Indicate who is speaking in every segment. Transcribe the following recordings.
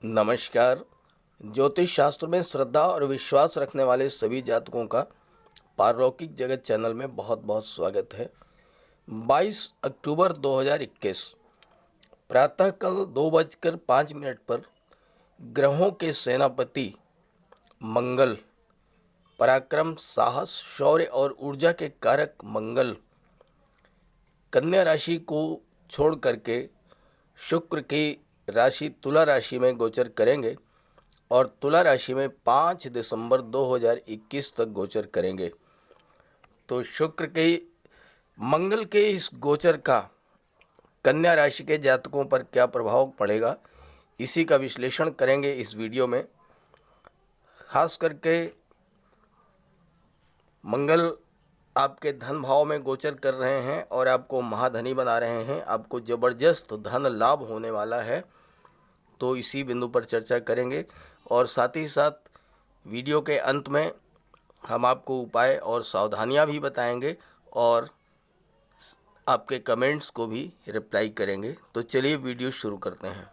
Speaker 1: नमस्कार। ज्योतिष शास्त्र में श्रद्धा और विश्वास रखने वाले सभी जातकों का पारलौकिक जगत चैनल में बहुत बहुत स्वागत है। 22 अक्टूबर 2021 प्रातःकाल 2:05 पर ग्रहों के सेनापति मंगल, पराक्रम, साहस, शौर्य और ऊर्जा के कारक मंगल कन्या राशि को छोड़ करके शुक्र की राशि तुला राशि में गोचर करेंगे और तुला राशि में 5 दिसंबर 2021 तक गोचर करेंगे। तो शुक्र के मंगल के इस गोचर का कन्या राशि के जातकों पर क्या प्रभाव पड़ेगा, इसी का विश्लेषण करेंगे इस वीडियो में। खास करके मंगल आपके धन भाव में गोचर कर रहे हैं और आपको महाधनी बना रहे हैं। आपको ज़बरदस्त धन लाभ होने वाला है, तो इसी बिंदु पर चर्चा करेंगे और साथ ही साथ वीडियो के अंत में हम आपको उपाय और सावधानियां भी बताएंगे और आपके कमेंट्स को भी रिप्लाई करेंगे। तो चलिए वीडियो शुरू करते हैं।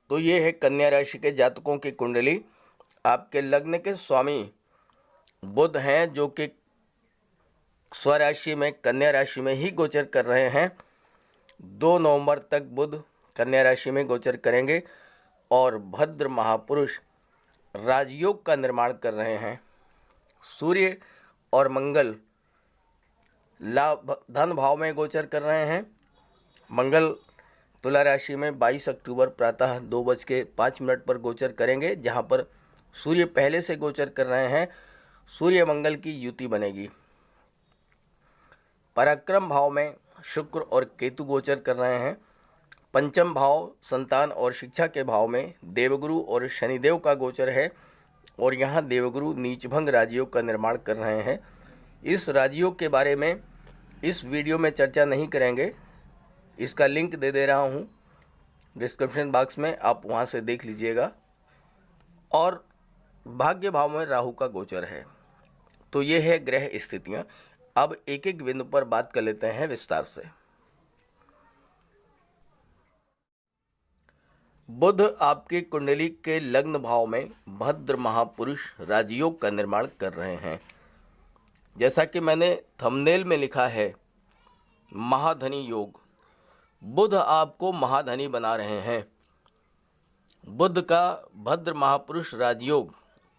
Speaker 1: तो ये है कन्या राशि के जातकों की कुंडली। आपके लग्न के स्वामी बुध हैं, जो कि स्वराशि में कन्या राशि में ही गोचर कर रहे हैं। 2 नवंबर तक बुध कन्या राशि में गोचर करेंगे और भद्र महापुरुष राजयोग का निर्माण कर रहे हैं। सूर्य और मंगल लाभ धन भाव में गोचर कर रहे हैं। मंगल तुला राशि में 22 अक्टूबर प्रातः 2:05 पर गोचर करेंगे, जहां पर सूर्य पहले से गोचर कर रहे हैं। सूर्य मंगल की युति बनेगी। पराक्रम भाव में शुक्र और केतु गोचर कर रहे हैं। पंचम भाव संतान और शिक्षा के भाव में देवगुरु और शनिदेव का गोचर है और यहाँ देवगुरु नीचभंग राजयोग का निर्माण कर रहे हैं। इस राजयोग के बारे में इस वीडियो में चर्चा नहीं करेंगे। इसका लिंक दे दे रहा हूँ डिस्क्रिप्शन बॉक्स में, आप वहाँ से देख लीजिएगा। और भाग्य भाव में राहु का गोचर है। तो ये है ग्रह स्थितियाँ। अब एक एक बिंदु पर बात कर लेते हैं विस्तार से। बुध आपकी कुंडली के लग्न भाव में भद्र महापुरुष राजयोग का निर्माण कर रहे हैं। जैसा कि मैंने थंबनेल में लिखा है, महाधनी योग। बुध आपको महाधनी बना रहे हैं। बुध का भद्र महापुरुष राजयोग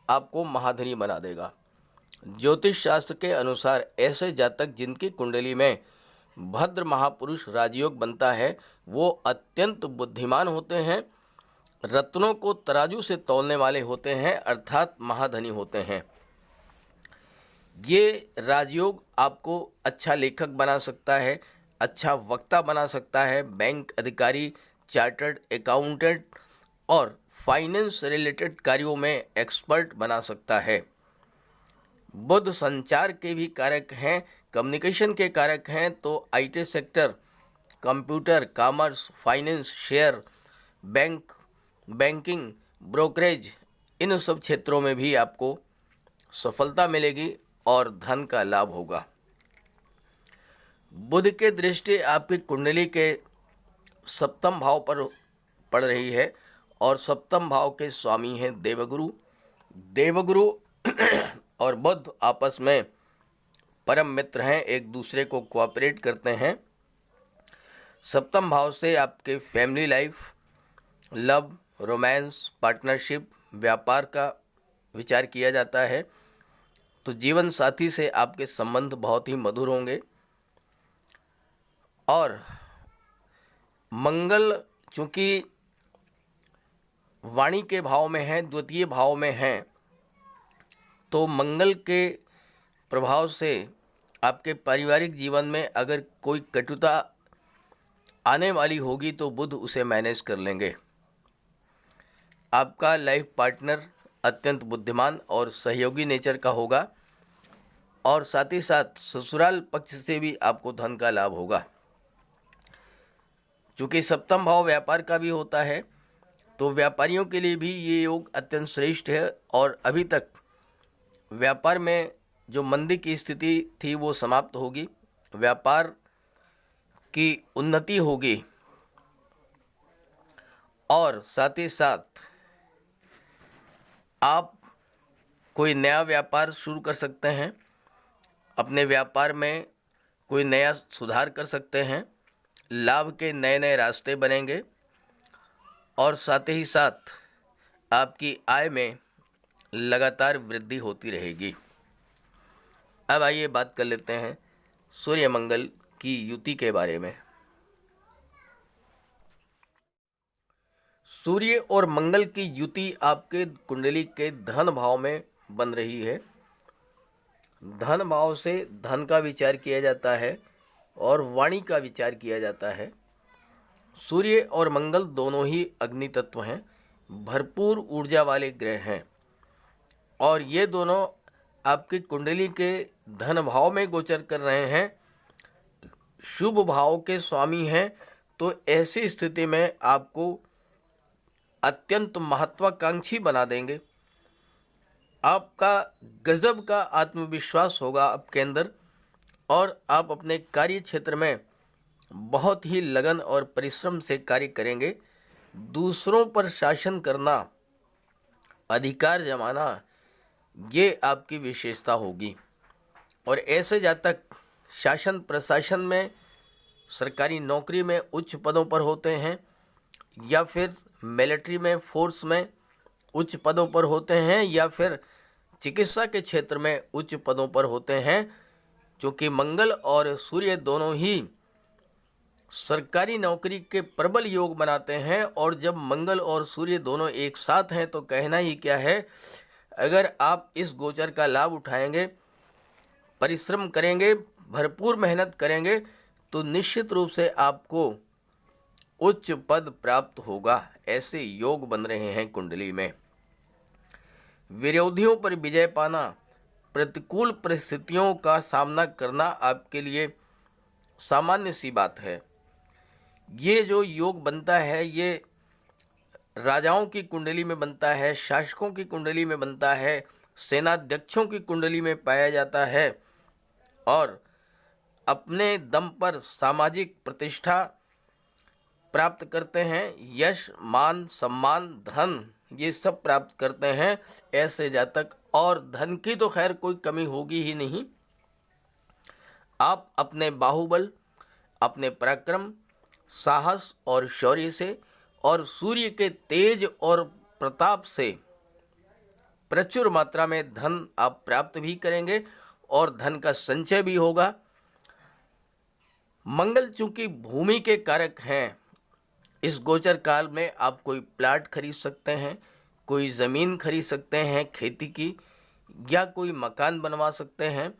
Speaker 1: आपको महाधनी बना देगा। ज्योतिष शास्त्र के अनुसार ऐसे जातक जिनकी कुंडली में भद्र महापुरुष राजयोग बनता है, वो अत्यंत बुद्धिमान होते हैं, रत्नों को तराजू से तौलने वाले होते हैं, अर्थात महाधनी होते हैं। ये राजयोग आपको अच्छा लेखक बना सकता है, अच्छा वक्ता बना सकता है, बैंक अधिकारी, चार्टर्ड अकाउंटेंट और फाइनेंस रिलेटेड कार्यों में एक्सपर्ट बना सकता है। बुध संचार के भी कारक हैं, कम्युनिकेशन के कारक हैं, तो IT sector, computer, commerce, finance, share, banking, brokerage, इन सब क्षेत्रों में भी आपको सफलता मिलेगी और धन का लाभ होगा। बुध के दृष्टि आपकी कुंडली के सप्तम भाव पर पड़ रही है और सप्तम भाव के स्वामी हैं देवगुरु। देवगुरु और बुध आपस में परम मित्र हैं, एक दूसरे को कोऑपरेट करते हैं। सप्तम भाव से आपके family life, love, romance, partnership, व्यापार का विचार किया जाता है। तो जीवन साथी से आपके संबंध बहुत ही मधुर होंगे। और मंगल चूँकि वाणी के भाव में है, द्वितीय भाव में है, तो मंगल के प्रभाव से आपके पारिवारिक जीवन में अगर कोई कटुता आने वाली होगी तो बुध उसे मैनेज कर लेंगे। आपका लाइफ पार्टनर अत्यंत बुद्धिमान और सहयोगी नेचर का होगा और साथ ही साथ ससुराल पक्ष से भी आपको धन का लाभ होगा। चूँकि सप्तम भाव व्यापार का भी होता है, तो व्यापारियों के लिए भी ये योग अत्यंत श्रेष्ठ है और अभी तक व्यापार में जो मंदी की स्थिति थी वो समाप्त होगी, व्यापार की उन्नति होगी और साथ ही साथ आप कोई नया व्यापार शुरू कर सकते हैं, अपने व्यापार में कोई नया सुधार कर सकते हैं, लाभ के नए नए रास्ते बनेंगे और साथ ही साथ आपकी आय में लगातार वृद्धि होती रहेगी। अब आइए बात कर लेते हैं सूर्य मंगल की युति के बारे में। सूर्य और मंगल की युति आपके कुंडली के धन भाव में बन रही है। धन भाव से धन का विचार किया जाता है और वाणी का विचार किया जाता है। सूर्य और मंगल दोनों ही अग्नि तत्व हैं, भरपूर ऊर्जा वाले ग्रह हैं और ये दोनों आपकी कुंडली के धन भाव में गोचर कर रहे हैं, शुभ भाव के स्वामी हैं। तो ऐसी स्थिति में आपको अत्यंत महत्वाकांक्षी बना देंगे। आपका गजब का आत्मविश्वास होगा आपके अंदर और आप अपने कार्य क्षेत्र में बहुत ही लगन और परिश्रम से कार्य करेंगे। दूसरों पर शासन करना, अधिकार जमाना, ये आपकी विशेषता होगी। और ऐसे जातक शासन प्रशासन में, सरकारी नौकरी में उच्च पदों पर होते हैं या फिर मिलिट्री में, फोर्स में उच्च पदों पर होते हैं या फिर चिकित्सा के क्षेत्र में उच्च पदों पर होते हैं, क्योंकि मंगल और सूर्य दोनों ही सरकारी नौकरी के प्रबल योग बनाते हैं। और जब मंगल और सूर्य दोनों एक साथ हैं तो कहना ही क्या है। अगर आप इस गोचर का लाभ उठाएंगे, परिश्रम करेंगे, भरपूर मेहनत करेंगे तो निश्चित रूप से आपको उच्च पद प्राप्त होगा। ऐसे योग बन रहे हैं कुंडली में। विरोधियों पर विजय पाना, प्रतिकूल परिस्थितियों का सामना करना आपके लिए सामान्य सी बात है। ये जो योग बनता है ये राजाओं की कुंडली में बनता है, शासकों की कुंडली में बनता है, सेनाध्यक्षों की कुंडली में पाया जाता है और अपने दम पर सामाजिक प्रतिष्ठा प्राप्त करते हैं, यश, मान, सम्मान, धन ये सब प्राप्त करते हैं ऐसे जातक। और धन की तो खैर कोई कमी होगी ही नहीं। आप अपने बाहुबल, अपने पराक्रम, साहस और शौर्य से और सूर्य के तेज और प्रताप से प्रचुर मात्रा में धन आप प्राप्त भी करेंगे और धन का संचय भी होगा। मंगल चूंकि भूमि के कारक हैं, इस गोचर काल में आप कोई प्लाट खरीद सकते हैं, कोई ज़मीन खरीद सकते हैं खेती की, या कोई मकान बनवा सकते हैं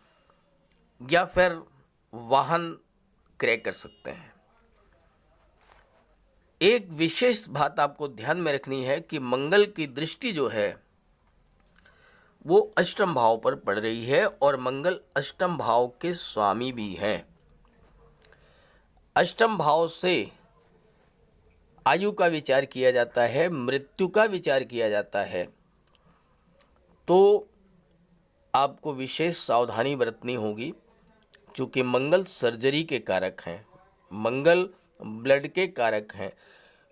Speaker 1: या फिर वाहन क्रय कर सकते हैं। एक विशेष बात आपको ध्यान में रखनी है कि मंगल की दृष्टि जो है वो अष्टम भाव पर पड़ रही है और मंगल अष्टम भाव के स्वामी भी हैं। अष्टम भाव से आयु का विचार किया जाता है, मृत्यु का विचार किया जाता है। तो आपको विशेष सावधानी बरतनी होगी, क्योंकि मंगल सर्जरी के कारक हैं, मंगल ब्लड के कारक हैं,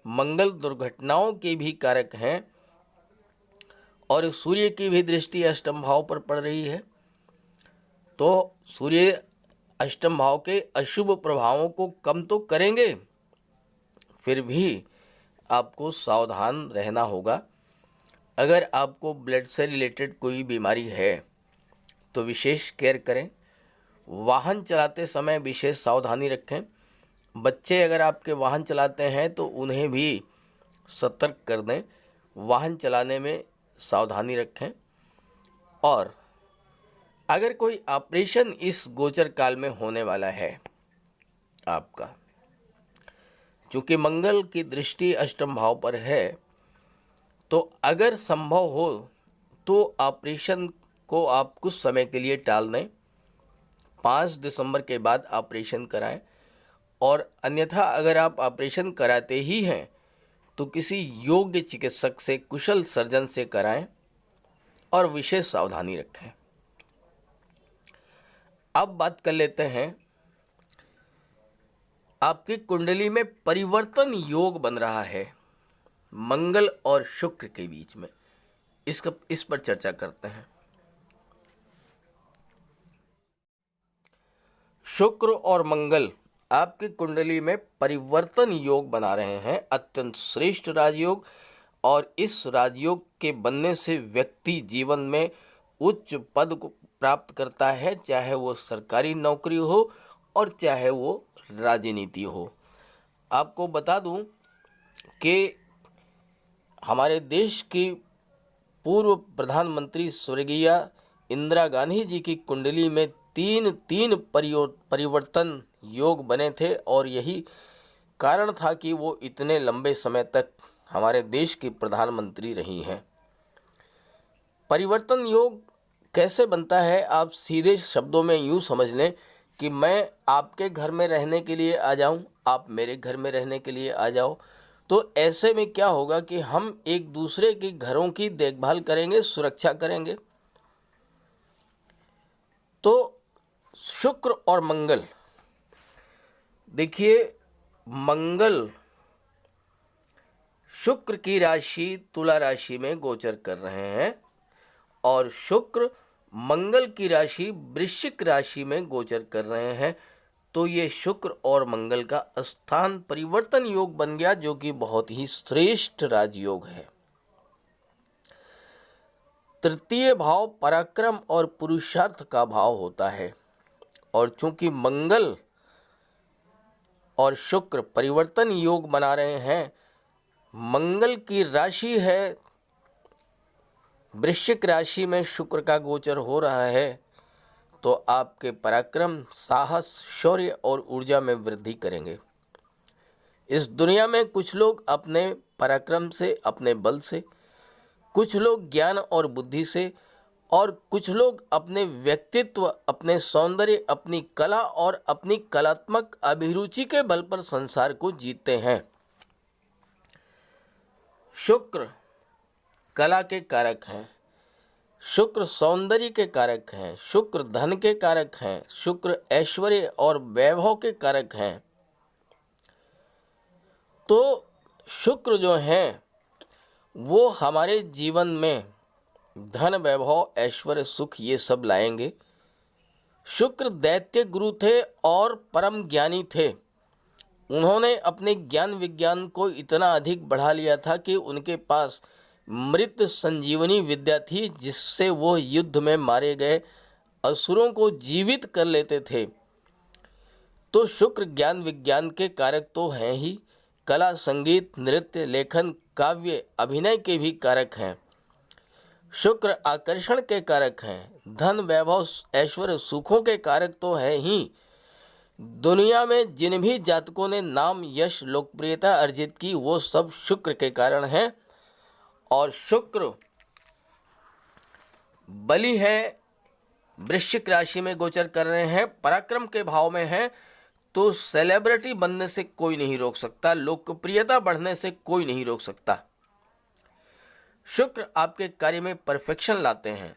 Speaker 1: मंगल दुर्घटनाओं के भी कारक हैं और सूर्य की भी दृष्टि अष्टम भाव पर पड़ रही है। तो सूर्य अष्टम भाव के अशुभ प्रभावों को कम तो करेंगे, फिर भी आपको सावधान रहना होगा। अगर आपको ब्लड से रिलेटेड कोई बीमारी है तो विशेष केयर करें। वाहन चलाते समय विशेष सावधानी रखें। बच्चे अगर आपके वाहन चलाते हैं तो उन्हें भी सतर्क कर दें, वाहन चलाने में सावधानी रखें। और अगर कोई ऑपरेशन इस गोचर काल में होने वाला है आपका, चूँकि मंगल की दृष्टि अष्टम भाव पर है, तो अगर संभव हो तो ऑपरेशन को आप कुछ समय के लिए टाल दें, 5 दिसंबर के बाद ऑपरेशन कराएं। और अन्यथा अगर आप ऑपरेशन कराते ही हैं तो किसी योग्य चिकित्सक से, कुशल सर्जन से कराएं और विशेष सावधानी रखें। अब बात कर लेते हैं, आपकी कुंडली में परिवर्तन योग बन रहा है। मंगल और शुक्र के बीच में, इस पर चर्चा करते हैं। शुक्र और मंगल आपकी कुंडली में परिवर्तन योग बना रहे हैं, अत्यंत श्रेष्ठ राजयोग। और इस राजयोग के बनने से व्यक्ति जीवन में उच्च पद को प्राप्त करता है, चाहे वो सरकारी नौकरी हो और चाहे वो राजनीति हो। आपको बता दूं कि हमारे देश की पूर्व प्रधानमंत्री स्वर्गीय इंदिरा गांधी जी की कुंडली में तीन परिवर्तन योग बने थे, और यही कारण था कि वो इतने लंबे समय तक हमारे देश की प्रधानमंत्री रही हैं। परिवर्तन योग कैसे बनता है, आप सीधे शब्दों में यूँ समझ लें कि मैं आपके घर में रहने के लिए आ जाऊं, आप मेरे घर में रहने के लिए आ जाओ। तो ऐसे में क्या होगा कि हम एक दूसरे के घरों की देखभाल करेंगे, सुरक्षा करेंगे। तो शुक्र और मंगल, देखिए मंगल शुक्र की राशि तुला राशि में गोचर कर रहे हैं और शुक्र मंगल की राशि वृश्चिक राशि में गोचर कर रहे हैं। तो ये शुक्र और मंगल का स्थान परिवर्तन योग बन गया, जो कि बहुत ही श्रेष्ठ राजयोग है। तृतीय भाव पराक्रम और पुरुषार्थ का भाव होता है, और चूंकि मंगल और शुक्र परिवर्तन योग बना रहे हैं, मंगल की राशि है वृश्चिक राशि में शुक्र का गोचर हो रहा है, तो आपके पराक्रम, साहस, शौर्य और ऊर्जा में वृद्धि करेंगे। इस दुनिया में कुछ लोग अपने पराक्रम से, अपने बल से, कुछ लोग ज्ञान और बुद्धि से, और कुछ लोग अपने व्यक्तित्व, अपने सौंदर्य, अपनी कला और अपनी कलात्मक अभिरुचि के बल पर संसार को जीतते हैं। शुक्र कला के कारक हैं, शुक्र सौंदर्य के कारक हैं, शुक्र धन के कारक हैं, शुक्र ऐश्वर्य और वैभव के कारक हैं। तो शुक्र जो हैं वो हमारे जीवन में धन, वैभव, ऐश्वर्य, सुख ये सब लाएंगे। शुक्र दैत्य गुरु थे और परम ज्ञानी थे। उन्होंने अपने ज्ञान विज्ञान को इतना अधिक बढ़ा लिया था कि उनके पास मृत संजीवनी विद्या थी, जिससे वो युद्ध में मारे गए असुरों को जीवित कर लेते थे। तो शुक्र ज्ञान विज्ञान के कारक तो हैं ही, कला, संगीत, नृत्य, लेखन, काव्य, अभिनय के भी कारक हैं। शुक्र आकर्षण के कारक हैं, धन, वैभव, ऐश्वर्य, सुखों के कारक तो है ही। दुनिया में जिन भी जातकों ने नाम, यश, लोकप्रियता अर्जित की, वो सब शुक्र के कारण हैं। और शुक्र बलि है, वृश्चिक राशि में गोचर कर रहे हैं, पराक्रम के भाव में हैं। तो सेलिब्रिटी बनने से कोई नहीं रोक सकता, लोकप्रियता बढ़ने से कोई नहीं रोक सकता। शुक्र आपके कार्य में परफेक्शन लाते हैं।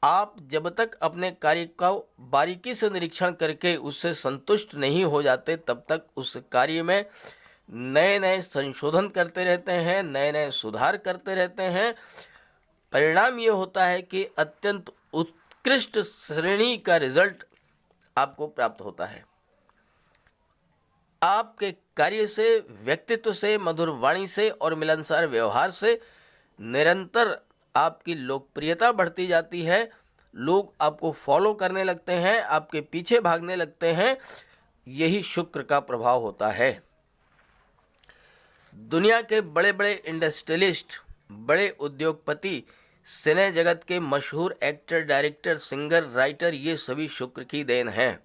Speaker 1: आप जब तक अपने कार्य का बारीकी से निरीक्षण करके उससे संतुष्ट नहीं हो जाते, तब तक उस कार्य में नए नए संशोधन करते रहते हैं, नए नए सुधार करते रहते हैं। परिणाम ये होता है कि अत्यंत उत्कृष्ट श्रेणी का रिजल्ट आपको प्राप्त होता है। आपके कार्य से, व्यक्तित्व से, मधुर वाणी से और मिलनसार व्यवहार से निरंतर आपकी लोकप्रियता बढ़ती जाती है। लोग आपको फॉलो करने लगते हैं, आपके पीछे भागने लगते हैं। यही शुक्र का प्रभाव होता है। दुनिया के बड़े बड़े इंडस्ट्रियलिस्ट, बड़े उद्योगपति, सिने जगत के मशहूर एक्टर, डायरेक्टर, सिंगर, राइटर, ये सभी शुक्र की देन हैं।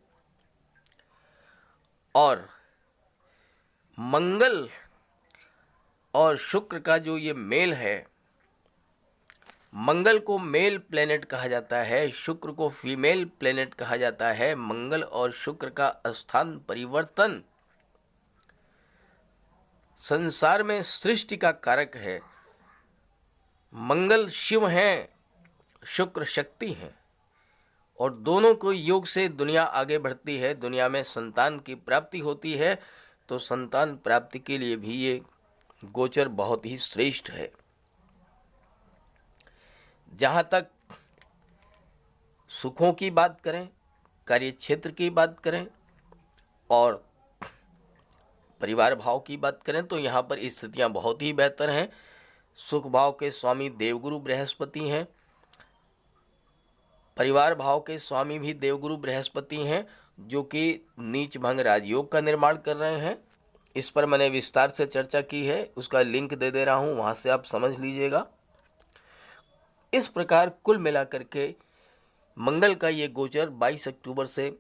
Speaker 1: और मंगल और शुक्र का जो ये मेल है, मंगल को मेल प्लेनेट कहा जाता है, शुक्र को फीमेल प्लेनेट कहा जाता है। मंगल और शुक्र का स्थान परिवर्तन संसार में सृष्टि का कारक है। मंगल शिव हैं, शुक्र शक्ति हैं, और दोनों को योग से दुनिया आगे बढ़ती है, दुनिया में संतान की प्राप्ति होती है। तो संतान प्राप्ति के लिए भी ये गोचर बहुत ही श्रेष्ठ है। जहाँ तक सुखों की बात करें, कार्य क्षेत्र की बात करें और परिवार भाव की बात करें तो यहाँ पर स्थितियाँ बहुत ही बेहतर हैं। सुख भाव के स्वामी देवगुरु बृहस्पति हैं, परिवार भाव के स्वामी भी देवगुरु बृहस्पति हैं, जो कि नीच भंग राजयोग का निर्माण कर रहे हैं। इस पर मैंने विस्तार से चर्चा की है, उसका लिंक दे दे रहा हूँ, वहाँ से आप समझ लीजिएगा। इस प्रकार कुल मिलाकर के मंगल का ये गोचर 22 अक्टूबर से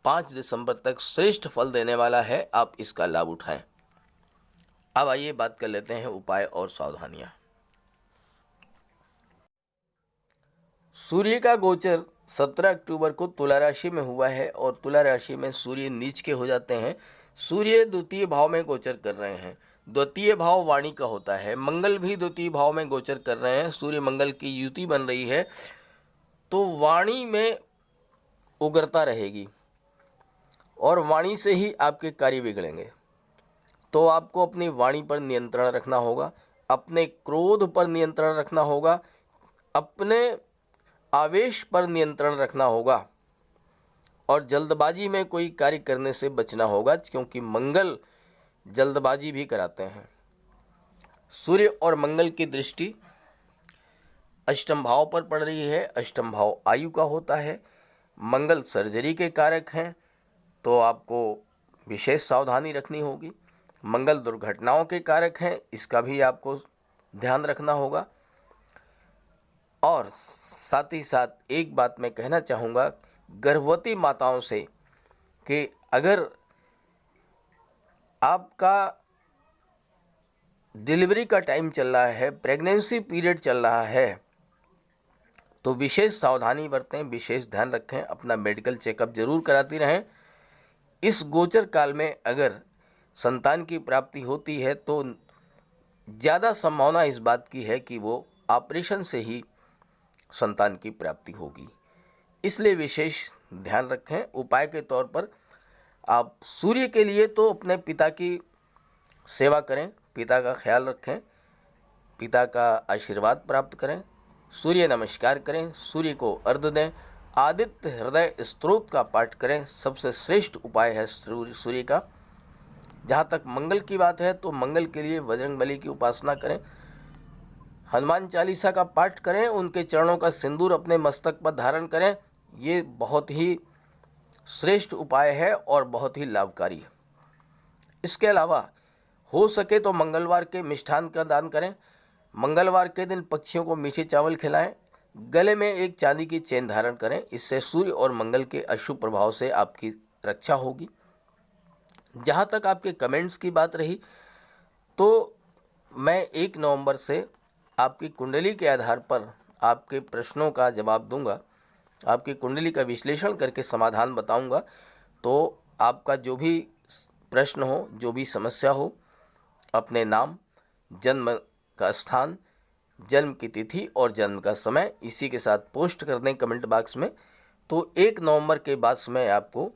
Speaker 1: 5 दिसंबर तक श्रेष्ठ फल देने वाला है। आप इसका लाभ उठाएं। अब आइए बात कर लेते हैं उपाय और सावधानियां। सूर्य का गोचर 17 अक्टूबर को तुला राशि में हुआ है और तुला राशि में सूर्य नीच के हो जाते हैं। सूर्य द्वितीय भाव में गोचर कर रहे हैं। द्वितीय भाव वाणी का होता है। मंगल भी द्वितीय भाव में गोचर कर रहे हैं। सूर्य मंगल की युति बन रही है तो वाणी में उग्रता रहेगी और वाणी से ही आपके कार्य बिगड़ेंगे। तो आपको अपनी वाणी पर नियंत्रण रखना होगा, अपने क्रोध पर नियंत्रण रखना होगा, अपने आवेश पर नियंत्रण रखना होगा और जल्दबाजी में कोई कार्य करने से बचना होगा, क्योंकि मंगल जल्दबाजी भी कराते हैं। सूर्य और मंगल की दृष्टि अष्टम भाव पर पड़ रही है। अष्टम भाव आयु का होता है। मंगल सर्जरी के कारक हैं, तो आपको विशेष सावधानी रखनी होगी। मंगल दुर्घटनाओं के कारक हैं, इसका भी आपको ध्यान रखना होगा। और साथ ही साथ एक बात मैं कहना चाहूँगा गर्भवती माताओं से कि अगर आपका डिलीवरी का टाइम चल रहा है, प्रेगनेंसी पीरियड चल रहा है, तो विशेष सावधानी बरतें, विशेष ध्यान रखें, अपना मेडिकल चेकअप जरूर कराती रहें। इस गोचर काल में अगर संतान की प्राप्ति होती है तो ज़्यादा संभावना इस बात की है कि वो ऑपरेशन से ही संतान की प्राप्ति होगी। इसलिए विशेष ध्यान रखें। उपाय के तौर पर आप सूर्य के लिए तो अपने पिता की सेवा करें, पिता का ख्याल रखें, पिता का आशीर्वाद प्राप्त करें, सूर्य नमस्कार करें, सूर्य को अर्घ्य दें, आदित्य हृदय स्तोत्र का पाठ करें। सबसे श्रेष्ठ उपाय है सूर्य का। जहाँ तक मंगल की बात है तो मंगल के लिए बजरंगबली की उपासना करें, हनुमान चालीसा का पाठ करें, उनके चरणों का सिंदूर अपने मस्तक पर धारण करें। ये बहुत ही श्रेष्ठ उपाय है और बहुत ही लाभकारी है। इसके अलावा हो सके तो मंगलवार के मिष्ठान का दान करें। मंगलवार के दिन पक्षियों को मीठे चावल खिलाएं। गले में एक चांदी की चेन धारण करें। इससे सूर्य और मंगल के अशुभ प्रभाव से आपकी रक्षा होगी। जहाँ तक आपके कमेंट्स की बात रही तो मैं 1 नवंबर से आपकी कुंडली के आधार पर आपके प्रश्नों का जवाब दूंगा, आपकी कुंडली का विश्लेषण करके समाधान बताऊंगा। तो आपका जो भी प्रश्न हो, जो भी समस्या हो, अपने नाम, जन्म का स्थान, जन्म की तिथि और जन्म का समय इसी के साथ पोस्ट कर दें कमेंट बॉक्स में। तो 1 नवंबर के बाद मैं आपको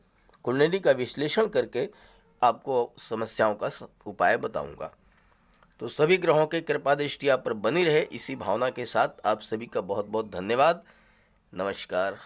Speaker 1: कुंडली का विश्लेषण करके आपको समस्याओं का उपाय बताऊंगा। तो सभी ग्रहों के कृपा दृष्टि आप पर बनी रहे, इसी भावना के साथ आप सभी का बहुत बहुत धन्यवाद। नमस्कार।